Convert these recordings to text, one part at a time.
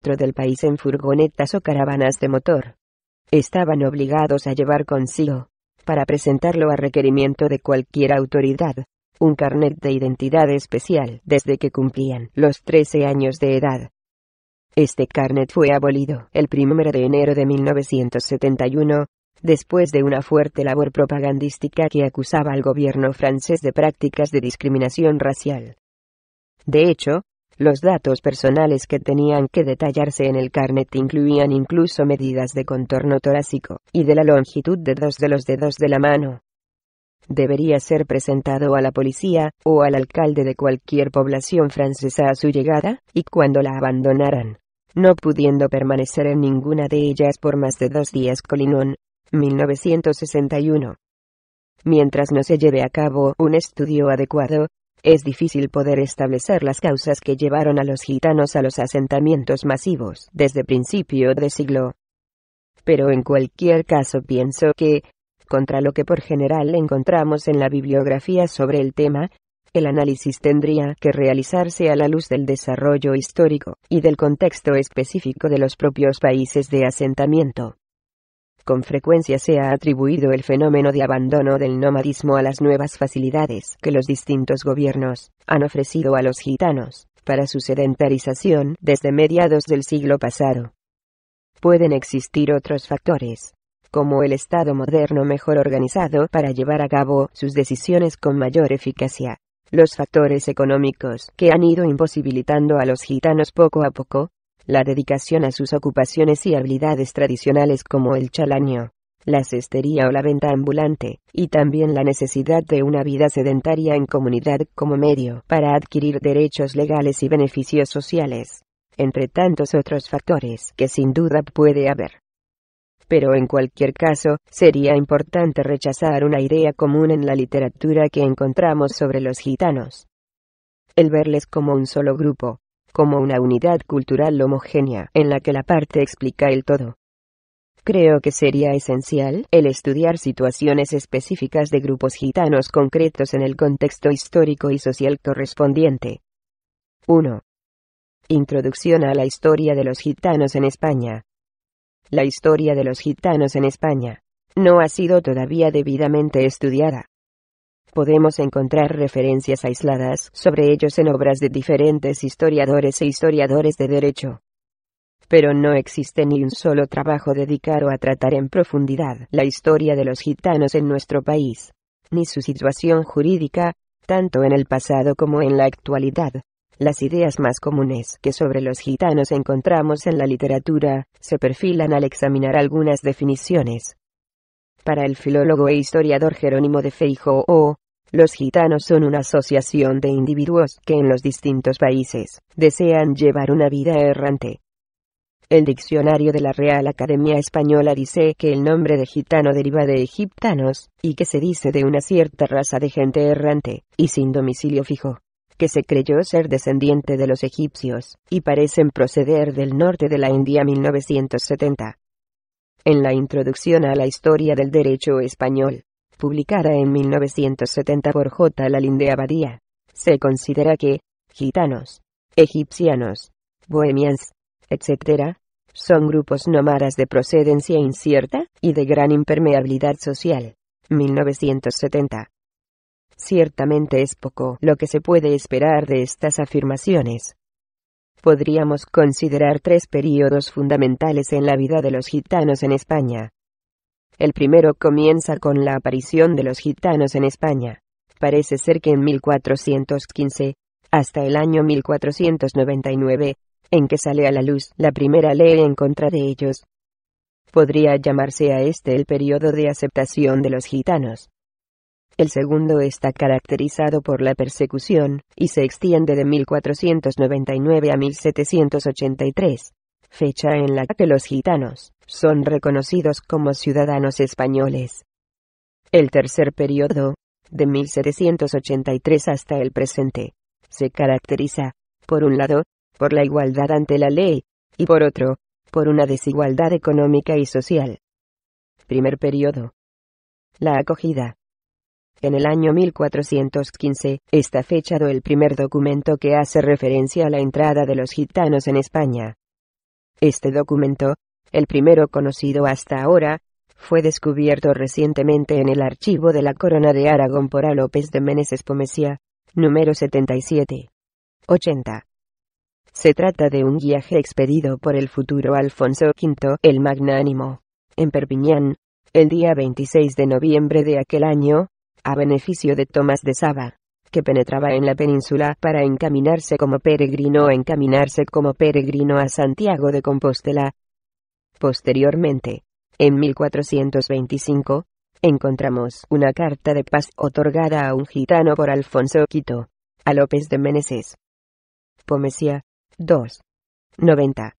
centro del país en furgonetas o caravanas de motor. Estaban obligados a llevar consigo, para presentarlo a requerimiento de cualquier autoridad, un carnet de identidad especial desde que cumplían los 13 años de edad. Este carnet fue abolido el 1 de enero de 1971, después de una fuerte labor propagandística que acusaba al gobierno francés de prácticas de discriminación racial. De hecho, los datos personales que tenían que detallarse en el carnet incluían incluso medidas de contorno torácico y de la longitud de 2 de los dedos de la mano. Debería ser presentado a la policía o al alcalde de cualquier población francesa a su llegada, y cuando la abandonaran, no pudiendo permanecer en ninguna de ellas por más de 2 días. Collinón, 1961. Mientras no se lleve a cabo un estudio adecuado, es difícil poder establecer las causas que llevaron a los gitanos a los asentamientos masivos desde principio de siglo. Pero en cualquier caso pienso que, contra lo que por general encontramos en la bibliografía sobre el tema, el análisis tendría que realizarse a la luz del desarrollo histórico y del contexto específico de los propios países de asentamiento. Con frecuencia se ha atribuido el fenómeno de abandono del nomadismo a las nuevas facilidades que los distintos gobiernos han ofrecido a los gitanos para su sedentarización desde mediados del siglo pasado. Pueden existir otros factores, como el Estado moderno mejor organizado para llevar a cabo sus decisiones con mayor eficacia, los factores económicos que han ido imposibilitando a los gitanos poco a poco la dedicación a sus ocupaciones y habilidades tradicionales como el chalanio, la cestería o la venta ambulante, y también la necesidad de una vida sedentaria en comunidad como medio para adquirir derechos legales y beneficios sociales, entre tantos otros factores que sin duda puede haber. Pero en cualquier caso, sería importante rechazar una idea común en la literatura que encontramos sobre los gitanos. El verles como un solo grupo, como una unidad cultural homogénea en la que la parte explica el todo. Creo que sería esencial el estudiar situaciones específicas de grupos gitanos concretos en el contexto histórico y social correspondiente. 1. Introducción a la historia de los gitanos en España. La historia de los gitanos en España no ha sido todavía debidamente estudiada. Podemos encontrar referencias aisladas sobre ellos en obras de diferentes historiadores e historiadores de derecho. Pero no existe ni un solo trabajo dedicado a tratar en profundidad la historia de los gitanos en nuestro país, ni su situación jurídica, tanto en el pasado como en la actualidad. Las ideas más comunes que sobre los gitanos encontramos en la literatura se perfilan al examinar algunas definiciones. Para el filólogo e historiador Jerónimo de Feijóo, los gitanos son una asociación de individuos que en los distintos países desean llevar una vida errante. El diccionario de la Real Academia Española dice que el nombre de gitano deriva de egiptanos, y que se dice de una cierta raza de gente errante y sin domicilio fijo, que se creyó ser descendiente de los egipcios, y parecen proceder del norte de la India. 1970. En la introducción a la historia del derecho español, publicada en 1970 por J. Lalín de Abadía, se considera que gitanos, egipcianos, bohemians, etc., son grupos nómadas de procedencia incierta y de gran impermeabilidad social. 1970. Ciertamente es poco lo que se puede esperar de estas afirmaciones. Podríamos considerar 3 períodos fundamentales en la vida de los gitanos en España. El primero comienza con la aparición de los gitanos en España. Parece ser que en 1415, hasta el año 1499, en que sale a la luz la primera ley en contra de ellos. Podría llamarse a este el período de aceptación de los gitanos. El segundo está caracterizado por la persecución, y se extiende de 1499 a 1783, fecha en la que los gitanos son reconocidos como ciudadanos españoles. El tercer período, de 1783 hasta el presente, se caracteriza, por un lado, por la igualdad ante la ley, y por otro, por una desigualdad económica y social. Primer período. La acogida. En el año 1415, está fechado el primer documento que hace referencia a la entrada de los gitanos en España. Este documento, el primero conocido hasta ahora, fue descubierto recientemente en el archivo de la Corona de Aragón por A. López de Meneses Pomesía, número 7780. Se trata de un guiaje expedido por el futuro Alfonso V el Magnánimo, en Perpiñán, el día 26 de noviembre de aquel año, a beneficio de Tomás de Saba, que penetraba en la península para encaminarse como peregrino a Santiago de Compostela. Posteriormente, en 1425, encontramos una carta de paz otorgada a un gitano por Alfonso V, a López de Meneses Pomesía, 2. 90.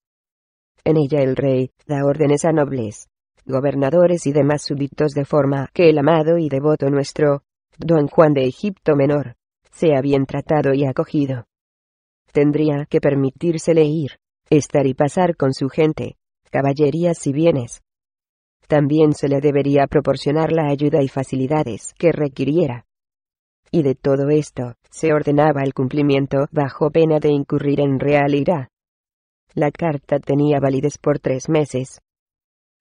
En ella el rey da órdenes a nobles, gobernadores y demás súbditos de forma que el amado y devoto nuestro, don Juan de Egipto Menor, sea bien tratado y acogido. Tendría que permitírsele ir, estar y pasar con su gente, caballerías y bienes. También se le debería proporcionar la ayuda y facilidades que requiriera. Y de todo esto, se ordenaba el cumplimiento bajo pena de incurrir en real ira. La carta tenía validez por 3 meses.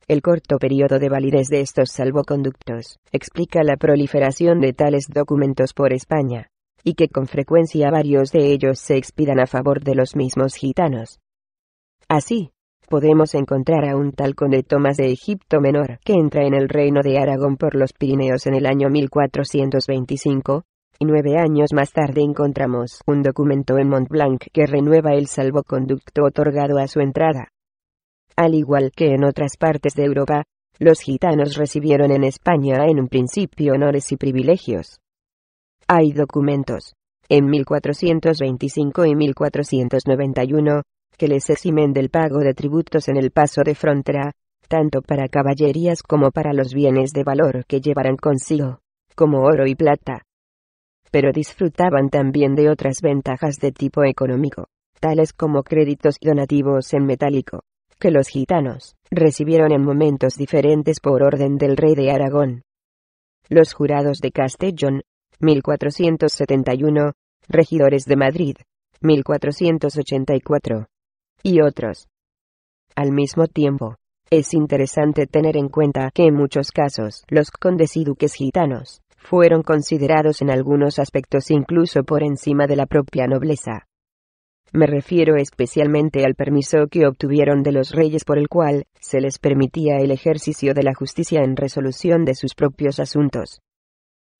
El corto periodo de validez de estos salvoconductos explica la proliferación de tales documentos por España, y que con frecuencia varios de ellos se expidan a favor de los mismos gitanos. Así, podemos encontrar a un tal conde Tomás de Egipto Menor que entra en el reino de Aragón por los Pirineos en el año 1425, y 9 años más tarde encontramos un documento en Montblanc que renueva el salvoconducto otorgado a su entrada. Al igual que en otras partes de Europa, los gitanos recibieron en España en un principio honores y privilegios. Hay documentos, en 1425 y 1491, que les eximen del pago de tributos en el paso de frontera, tanto para caballerías como para los bienes de valor que llevaran consigo, como oro y plata. Pero disfrutaban también de otras ventajas de tipo económico, tales como créditos y donativos en metálico, que los gitanos recibieron en momentos diferentes por orden del rey de Aragón. Los jurados de Castellón, 1471, regidores de Madrid, 1484, y otros. Al mismo tiempo, es interesante tener en cuenta que en muchos casos los condes y duques gitanos fueron considerados en algunos aspectos incluso por encima de la propia nobleza. Me refiero especialmente al permiso que obtuvieron de los reyes por el cual se les permitía el ejercicio de la justicia en resolución de sus propios asuntos.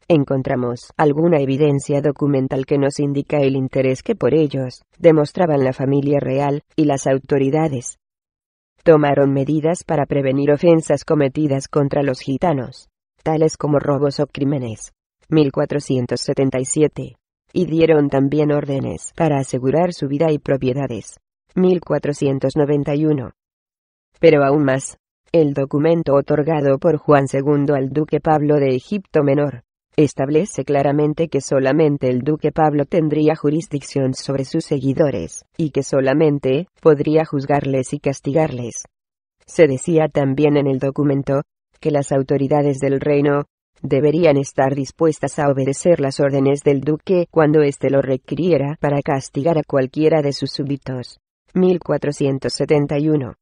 Encontramos alguna evidencia documental que nos indica el interés que por ellos demostraban la familia real y las autoridades. Tomaron medidas para prevenir ofensas cometidas contra los gitanos, tales como robos o crímenes, 1477, y dieron también órdenes para asegurar su vida y propiedades, 1491. Pero aún más, el documento otorgado por Juan II al duque Pablo de Egipto Menor establece claramente que solamente el duque Pablo tendría jurisdicción sobre sus seguidores, y que solamente podría juzgarles y castigarles. Se decía también en el documento que las autoridades del reino deberían estar dispuestas a obedecer las órdenes del duque cuando éste lo requiriera para castigar a cualquiera de sus súbditos. 1471.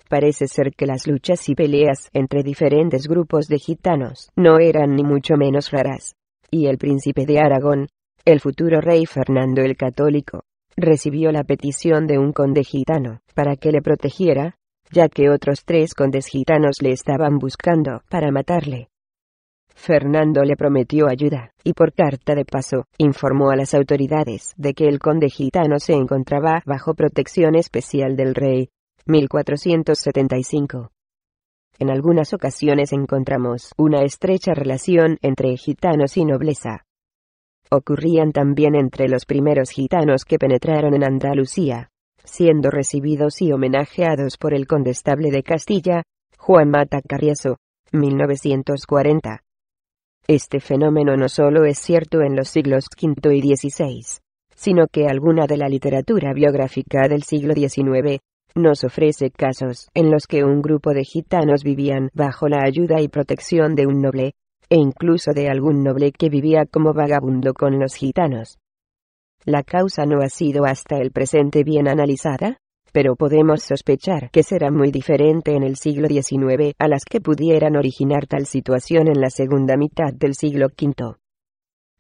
Parece ser que las luchas y peleas entre diferentes grupos de gitanos no eran ni mucho menos raras, y el príncipe de Aragón, el futuro rey Fernando el Católico, recibió la petición de un conde gitano para que le protegiera, ya que otros 3 condes gitanos le estaban buscando para matarle. Fernando le prometió ayuda, y por carta de paso, informó a las autoridades de que el conde gitano se encontraba bajo protección especial del rey. 1475. En algunas ocasiones encontramos una estrecha relación entre gitanos y nobleza. Ocurrían también entre los primeros gitanos que penetraron en Andalucía, siendo recibidos y homenajeados por el condestable de Castilla, Juan Mata Carriazo, 1940. Este fenómeno no solo es cierto en los siglos V y XVI, sino que alguna de la literatura biográfica del siglo XIX nos ofrece casos en los que un grupo de gitanos vivían bajo la ayuda y protección de un noble, e incluso de algún noble que vivía como vagabundo con los gitanos. La causa no ha sido hasta el presente bien analizada, pero podemos sospechar que será muy diferente en el siglo XIX a las que pudieran originar tal situación en la segunda mitad del siglo V.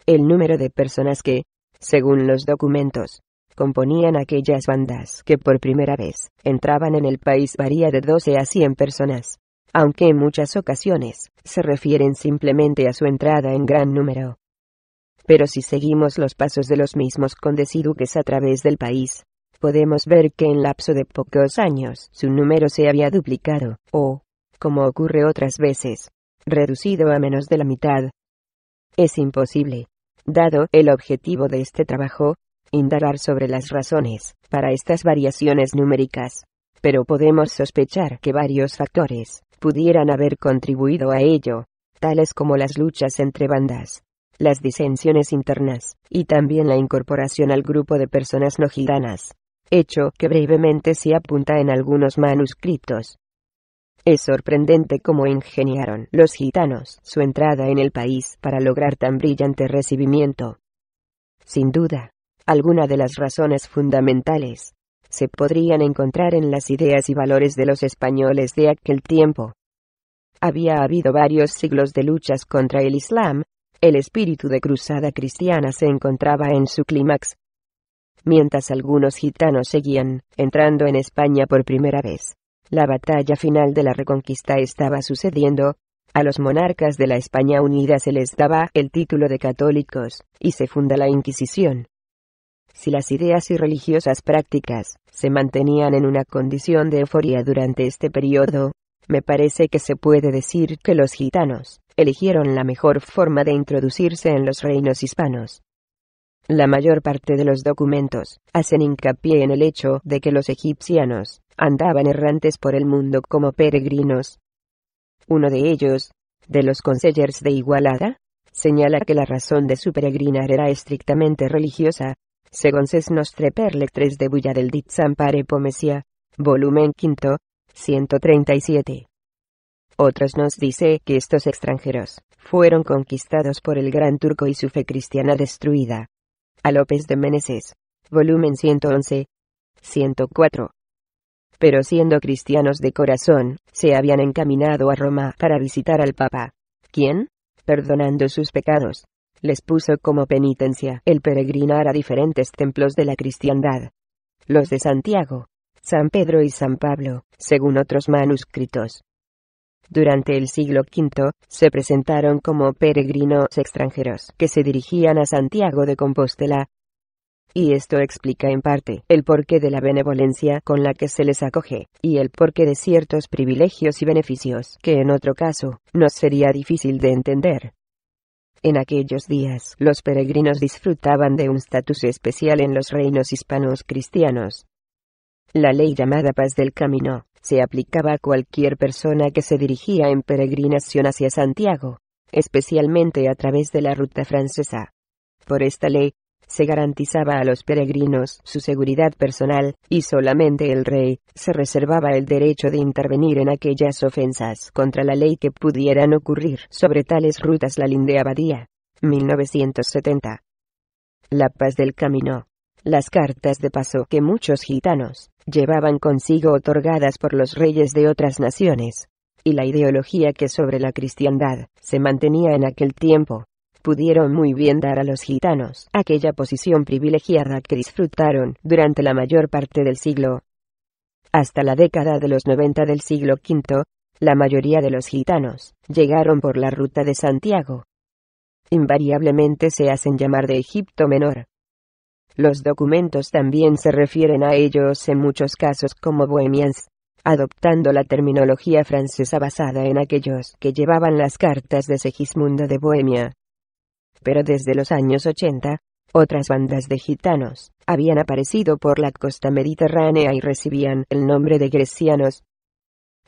El número de personas que, según los documentos, componían aquellas bandas que por primera vez entraban en el país varía de 12 a 100 personas, aunque en muchas ocasiones se refieren simplemente a su entrada en gran número. Pero si seguimos los pasos de los mismos condes y duques a través del país, podemos ver que en lapso de pocos años su número se había duplicado, o, como ocurre otras veces, reducido a menos de la mitad. Es imposible, dado el objetivo de este trabajo, indagar sobre las razones para estas variaciones numéricas, pero podemos sospechar que varios factores pudieran haber contribuido a ello, tales como las luchas entre bandas, las disensiones internas, y también la incorporación al grupo de personas no gitanas, hecho que brevemente se apunta en algunos manuscritos. Es sorprendente cómo ingeniaron los gitanos su entrada en el país para lograr tan brillante recibimiento. Sin duda, algunas de las razones fundamentales se podrían encontrar en las ideas y valores de los españoles de aquel tiempo. Había habido varios siglos de luchas contra el Islam, el espíritu de cruzada cristiana se encontraba en su clímax. Mientras algunos gitanos seguían entrando en España por primera vez, la batalla final de la Reconquista estaba sucediendo. A los monarcas de la España unida se les daba el título de católicos, y se funda la Inquisición. Si las ideas y religiosas prácticas se mantenían en una condición de euforia durante este periodo, me parece que se puede decir que los gitanos eligieron la mejor forma de introducirse en los reinos hispanos. La mayor parte de los documentos hacen hincapié en el hecho de que los egipcianos andaban errantes por el mundo como peregrinos. Uno de ellos, de los consellers de Igualada, señala que la razón de su peregrinar era estrictamente religiosa, según ses nostre per lectres de bulla del dit Sampare Pomesia, volumen 5, 137. Otros nos dice que estos extranjeros fueron conquistados por el Gran Turco y su fe cristiana destruida. A López de Meneses, volumen 111, 104. Pero siendo cristianos de corazón, se habían encaminado a Roma para visitar al Papa, quien, perdonando sus pecados, les puso como penitencia el peregrinar a diferentes templos de la cristiandad. Los de Santiago, San Pedro y San Pablo, según otros manuscritos. Durante el siglo V, se presentaron como peregrinos extranjeros que se dirigían a Santiago de Compostela. Y esto explica en parte el porqué de la benevolencia con la que se les acoge, y el porqué de ciertos privilegios y beneficios que en otro caso nos sería difícil de entender. En aquellos días, los peregrinos disfrutaban de un estatus especial en los reinos hispanos cristianos. La ley llamada Paz del Camino se aplicaba a cualquier persona que se dirigía en peregrinación hacia Santiago, especialmente a través de la ruta francesa. Por esta ley, se garantizaba a los peregrinos su seguridad personal, y solamente el rey se reservaba el derecho de intervenir en aquellas ofensas contra la ley que pudieran ocurrir sobre tales rutas. La Linde Abadía, 1970. La Paz del Camino. Las cartas de paso que muchos gitanos llevaban consigo otorgadas por los reyes de otras naciones, y la ideología que sobre la cristiandad se mantenía en aquel tiempo, pudieron muy bien dar a los gitanos aquella posición privilegiada que disfrutaron durante la mayor parte del siglo. Hasta la década de los 90 del siglo V, la mayoría de los gitanos llegaron por la ruta de Santiago. Invariablemente se hacen llamar de Egipto Menor. Los documentos también se refieren a ellos en muchos casos como bohemians, adoptando la terminología francesa basada en aquellos que llevaban las cartas de Segismundo de Bohemia. Pero desde los años 80, otras bandas de gitanos habían aparecido por la costa mediterránea y recibían el nombre de grecianos.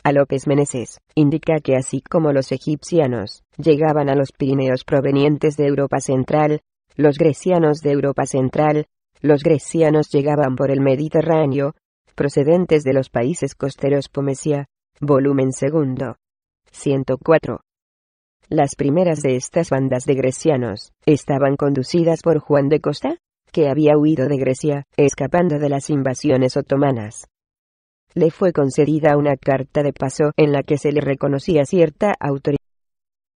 A López Meneses indica que así como los egipcianos llegaban a los Pirineos provenientes de Europa Central, los grecianos de Europa Central, los grecianos llegaban por el Mediterráneo, procedentes de los países costeros. Pomesia, volumen 2, 104. Las primeras de estas bandas de grecianos estaban conducidas por Juan de Costa, que había huido de Grecia, escapando de las invasiones otomanas. le fue concedida una carta de paso en la que se le reconocía cierta autoridad